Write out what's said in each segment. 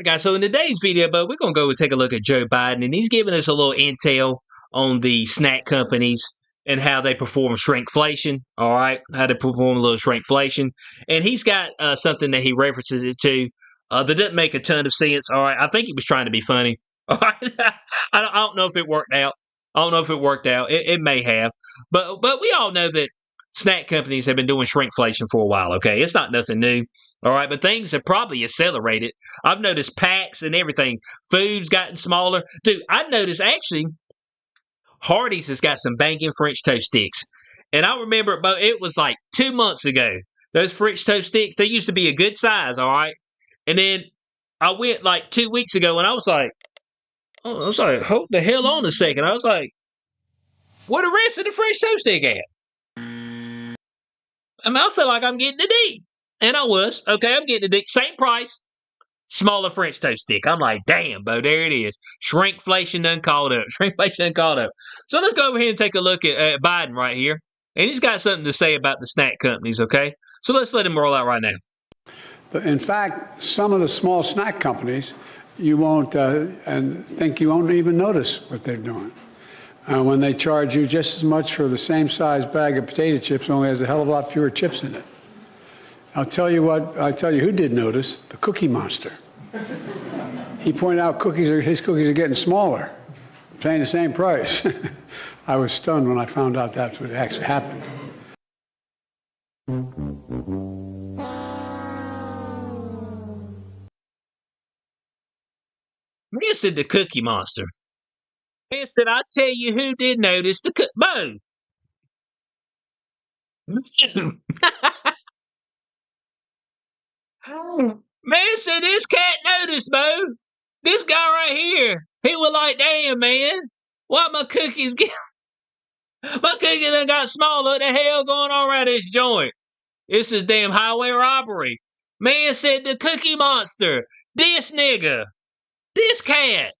right, guys. So in today's video, we're going to go and take a look at Joe Biden, and he's giving us a little intel on the snack companies and how they perform shrinkflation. All right, how they perform a little shrinkflation, and he's got something that he references it to that doesn't make a ton of sense. All right, I think he was trying to be funny. All right, I don't know if it worked out. I don't know if it worked out. It may have, but we all know that snack companies have been doing shrinkflation for a while. Okay, it's not nothing new. All right, but things have probably accelerated. I've noticed packs and everything. Food's gotten smaller. Dude, I noticed actually Hardee's has got some banging French toast sticks. And I remember it was like 2 months ago. Those French toast sticks, they used to be a good size, all right? And then I went like 2 weeks ago and I was like, hold the hell on a second. I was like, where the rest of the French toast stick at? I mean, I feel like I'm getting the D. And I was. Okay, I'm getting the D. Same price. Smaller French toast stick. I'm like, damn, Bo, there it is. Shrinkflation done called up. Shrinkflation done called up. So let's go over here and take a look at Biden right here. And he's got something to say about the snack companies, okay? So let's let him roll out right now. In fact, some of the small snack companies, you won't and think you won't even notice what they're doing. When they charge you just as much for the same size bag of potato chips, only has a hell of a lot fewer chips in it. I'll tell you who did notice, the Cookie Monster. He pointed out his cookies are getting smaller, paying the same price. I was stunned when I found out that's what actually happened. He said the Cookie Monster. He said, I'll tell you who did notice the Bo. Man said this cat noticed, Bo. This guy right here, he was like, damn, man, why my cookies get... My cookie done got smaller. What the hell going on around this joint? This is damn highway robbery. Man said the Cookie Monster. This nigga. This cat.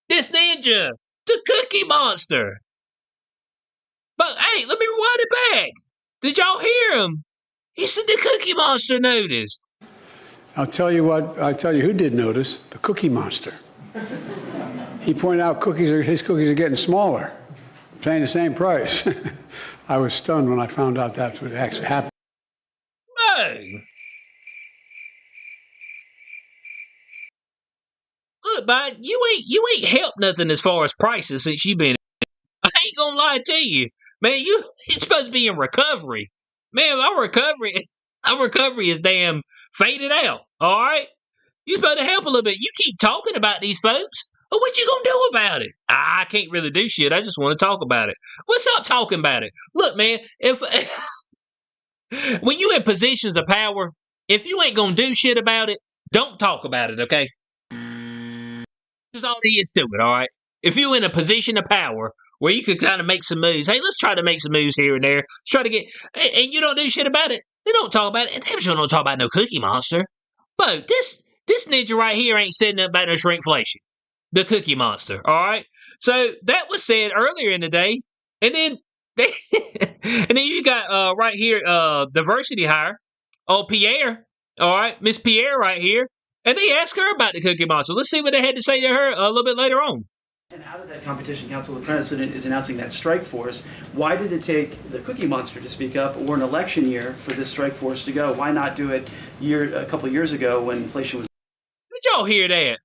This ninja. The Cookie Monster. But, hey, let me rewind it back. Did y'all hear him? He said the Cookie Monster noticed. I'll tell you who did notice, the Cookie Monster. He pointed out his cookies are getting smaller, paying the same price. I was stunned when I found out that's what actually happened. Hey. Look, Biden, you ain't helped nothing as far as prices since you been. I ain't gonna lie to you, man. You're supposed to be in recovery, man. Our recovery is damn faded out. All right, you supposed to help a little bit. You keep talking about these folks. Well, what you gonna do about it? I can't really do shit. I just want to talk about it. What's up talking about it? Look, man, if when you in positions of power, if you ain't gonna do shit about it, don't talk about it, okay? That's all there is to it, all right? If you're in a position of power where you could kind of make some moves, hey, let's try to make some moves here and there. Let's try to get, and you don't do shit about it. They don't talk about it, and they don't talk about no Cookie Monster. But this ninja right here ain't setting up about no shrinkflation. The Cookie Monster, all right? So that was said earlier in the day, and then you got right here diversity hire, Pierre, all right, Miss Pierre right here, and they asked her about the Cookie Monster. Let's see what they had to say to her a little bit later on. And out of that Competition Council, the president is announcing that strike force. Why did it take the Cookie Monster to speak up or an election year for this strike force to go? Why not do it a couple of years ago when inflation was... Did y'all hear that?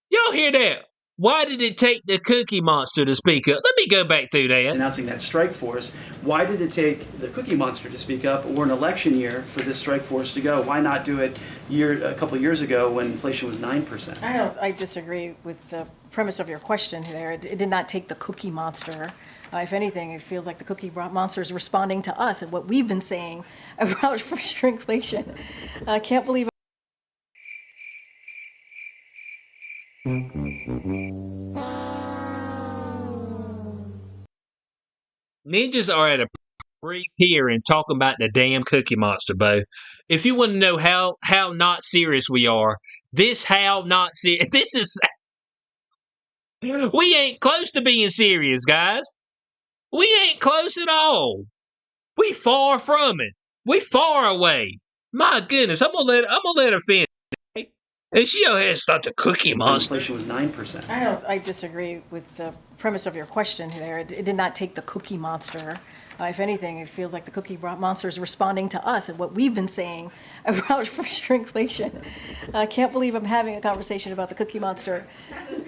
Y'all hear that? Why did it take the Cookie Monster to speak up? Let me go back through that. Announcing that strike force. Why did it take the Cookie Monster to speak up or an election year for this strike force to go? Why not do it a couple of years ago when inflation was 9%? I disagree with the premise of your question there. It did not take the Cookie Monster. If anything, it feels like the Cookie Monster is responding to us and what we've been saying about shrinkflation. I can't believe. Ninjas are at a brief hearing talking about the damn Cookie Monster, Bo. If you want to know how not serious we are, this is... We ain't close to being serious, guys. We ain't close at all. We far from it. We far away. My goodness, I'm gonna let her finish. And she over here start the Cookie Monster. Inflation was 9%. I disagree with the premise of your question there. It did not take the Cookie Monster. If anything, it feels like the Cookie Monster is responding to us and what we've been saying about shrinkflation. I can't believe I'm having a conversation about the Cookie Monster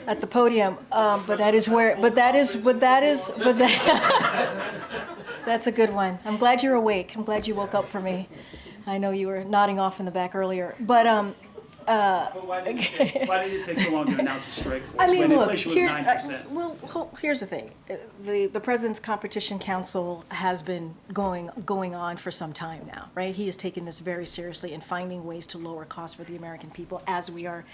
at the podium, but that's a good one. I'm glad you're awake. I'm glad you woke up for me. I know you were nodding off in the back earlier, but But why did it take so long to announce a strike force I mean, when look, inflation was here's 9%? here's the thing. The President's Competition Council has been going on for some time now, right? He has taken this very seriously and finding ways to lower costs for the American people as we are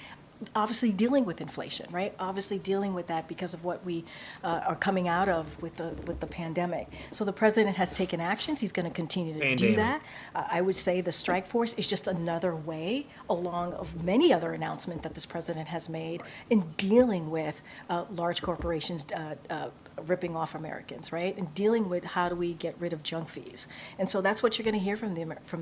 obviously dealing with inflation, right? Obviously dealing with that because of what we are coming out of with the pandemic. So the president has taken actions. He's going to continue to do that. I would say the strike force is just another way, along of many other announcements that this president has made in dealing with large corporations ripping off Americans, right? And dealing with how do we get rid of junk fees. And so that's what you're going to hear from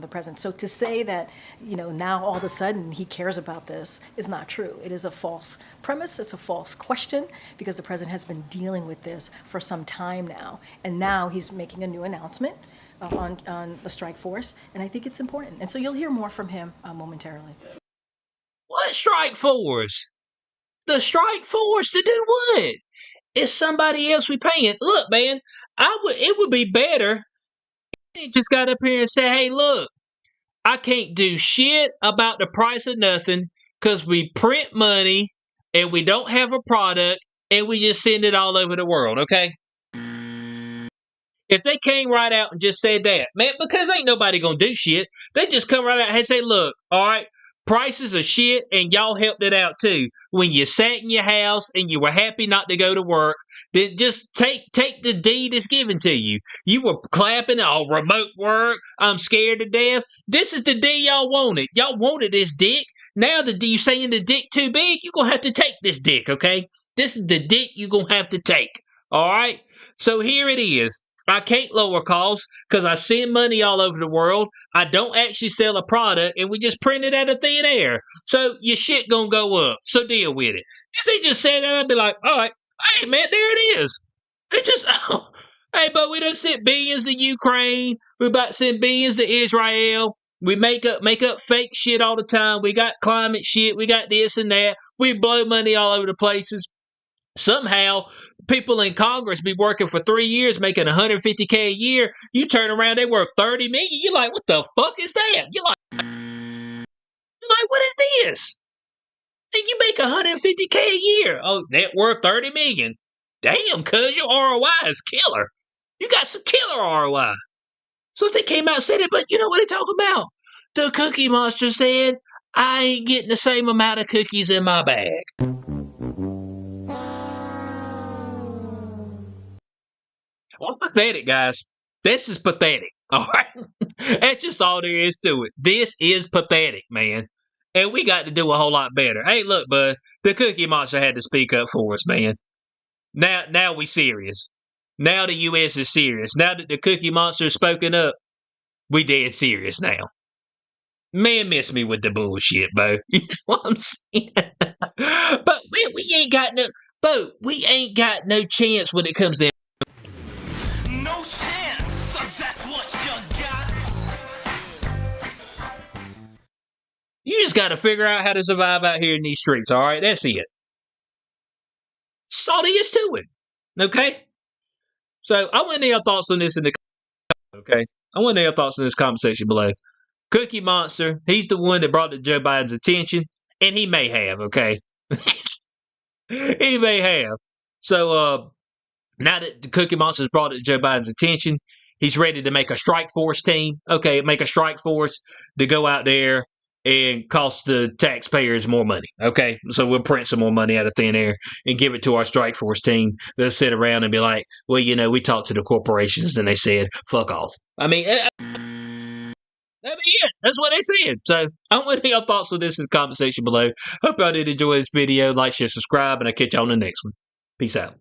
the president. So to say that, now all of a sudden he cares about this is not true. It is a false premise. It's a false question because the president has been dealing with this for some time now. And now he's making a new announcement on the strike force. And I think it's important. And so you'll hear more from him momentarily. What strike force? The strike force to do what? It's somebody else we paying. Look, man, it would be better if they just got up here and said, hey, look, I can't do shit about the price of nothing because we print money and we don't have a product and we just send it all over the world, okay? If they came right out and just said that, man, because ain't nobody gonna do shit. They just come right out and say, look, all right, prices are shit and y'all helped it out too. When you sat in your house and you were happy not to go to work, then just take the deed that's given to you. You were clapping, oh, remote work, I'm scared to death. This is the D y'all wanted. Y'all wanted this dick. Now that you saying the dick too big, you're gonna have to take this dick, okay? This is the dick you're gonna have to take. All right? So here it is. I can't lower costs because I send money all over the world. I don't actually sell a product, and we just print it out of thin air. So your shit gonna go up. So deal with it. If they just said that, I'd be like, all right, hey man, there it is. It just, hey, but we done sent billions to Ukraine. We about to send billions to Israel. We make up fake shit all the time. We got climate shit. We got this and that. We blow money all over the places. Somehow, people in Congress be working for 3 years, making $150K a year. You turn around, they worth $30 million. You're like, what the fuck is that? You're like, what is this? And you make $150K a year. Oh, net worth $30 million. Damn, cuz your ROI is killer. You got some killer ROI. So if they came out and said it, but you know what they talk about? The Cookie Monster said, I ain't getting the same amount of cookies in my bag. Well, pathetic, guys. This is pathetic. All right. That's just all there is to it. This is pathetic, man. And we got to do a whole lot better. Hey, look, bud. The Cookie Monster had to speak up for us, man. Now we serious. Now the U.S. is serious. Now that the Cookie Monster has spoken up, we dead serious now. Man, miss me with the bullshit, Bo. You know what I'm saying? But man, we ain't got no chance when it comes to No chance, so that's what you got. You just got to figure out how to survive out here in these streets, all right? That's it. That's all there is to it, okay? So I want to know your thoughts on this in the okay? I want to know your thoughts on this conversation below. Cookie Monster, he's the one that brought it to Joe Biden's attention, and he may have, okay? He may have. So now that the Cookie Monster's brought it to Joe Biden's attention, he's ready to make a strike force team. Okay, make a strike force to go out there and cost the taxpayers more money. Okay, so we'll print some more money out of thin air and give it to our strike force team. They'll sit around and be like, well, we talked to the corporations and they said, fuck off. I mean, that'd be it. That's what they said. So I want to hear your thoughts on this in the comment section below. Hope y'all did enjoy this video. Like, share, subscribe, and I'll catch y'all on the next one. Peace out.